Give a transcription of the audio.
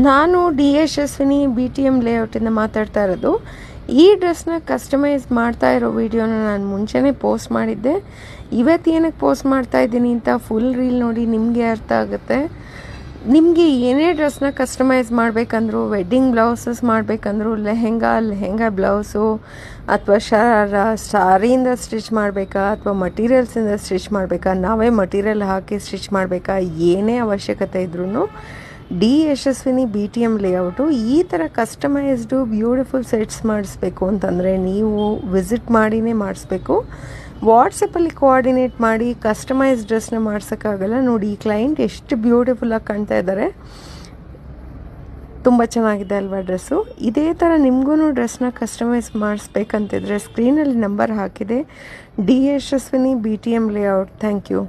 ನಾನು D Yashaswini BTM ಲೇಔಟಿಂದ ಮಾತಾಡ್ತಾ ಇರೋದು. ಈ ಡ್ರೆಸ್ನ ಕಸ್ಟಮೈಸ್ ಮಾಡ್ತಾ ಇರೋ ವಿಡಿಯೋನ ನಾನು ಮುಂಚೆನೇ ಪೋಸ್ಟ್ ಮಾಡಿದ್ದೆ. ಇವತ್ತು ಏನಕ್ಕೆ ಪೋಸ್ಟ್ ಮಾಡ್ತಾ ಇದ್ದೀನಿ ಅಂತ ಫುಲ್ ರೀಲ್ ನೋಡಿ ನಿಮಗೆ ಅರ್ಥ ಆಗುತ್ತೆ. ನಿಮಗೆ ಏನೇ ಡ್ರೆಸ್ನ ಕಸ್ಟಮೈಸ್ ಮಾಡಬೇಕಂದ್ರೂ, ವೆಡ್ಡಿಂಗ್ ಬ್ಲೌಸಸ್ ಮಾಡಬೇಕಂದ್ರೂ, ಲೆಹೆಂಗಾ ಬ್ಲೌಸು ಅಥವಾ ಸಾರಿಯಿಂದ ಸ್ಟಿಚ್ ಮಾಡಬೇಕಾ ಅಥವಾ ಮಟೀರಿಯಲ್ಸಿಂದ ಸ್ಟಿಚ್ ಮಾಡಬೇಕಾ, ನಾವೇ ಮಟೀರಿಯಲ್ ಹಾಕಿ ಸ್ಟಿಚ್ ಮಾಡಬೇಕಾ, ಏನೇ ಅವಶ್ಯಕತೆ ಇದ್ರೂ ಡಿ ಯಶಸ್ವಿನಿ BTM ಲೇಔಟು ಈ ಥರ ಕಸ್ಟಮೈಸ್ಡು ಬ್ಯೂಟಿಫುಲ್ ಸೆಟ್ಸ್ ಮಾಡಿಸ್ಬೇಕು ಅಂತಂದರೆ ನೀವು ವಿಸಿಟ್ ಮಾಡಿನೇ ಮಾಡಿಸ್ಬೇಕು. ವಾಟ್ಸಪ್ಪಲ್ಲಿ ಕೋಆರ್ಡಿನೇಟ್ ಮಾಡಿ ಕಸ್ಟಮೈಸ್ ಡ್ರೆಸ್ನ ಮಾಡ್ಸೋಕ್ಕಾಗಲ್ಲ. ನೋಡಿ, ಈ ಕ್ಲೈಂಟ್ ಎಷ್ಟು ಬ್ಯೂಟಿಫುಲ್ಲಾಗಿ ಕಾಣ್ತಾ ಇದ್ದಾರೆ. ತುಂಬ ಚೆನ್ನಾಗಿದೆ ಅಲ್ವಾ ಡ್ರೆಸ್ಸು. ಇದೇ ಥರ ನಿಮಗೂ ಡ್ರೆಸ್ನ ಕಸ್ಟಮೈಸ್ ಮಾಡಿಸ್ಬೇಕಂತಿದ್ರೆ ಸ್ಕ್ರೀನಲ್ಲಿ ನಂಬರ್ ಹಾಕಿದೆ. D Yashaswini BTM layout. Thank you.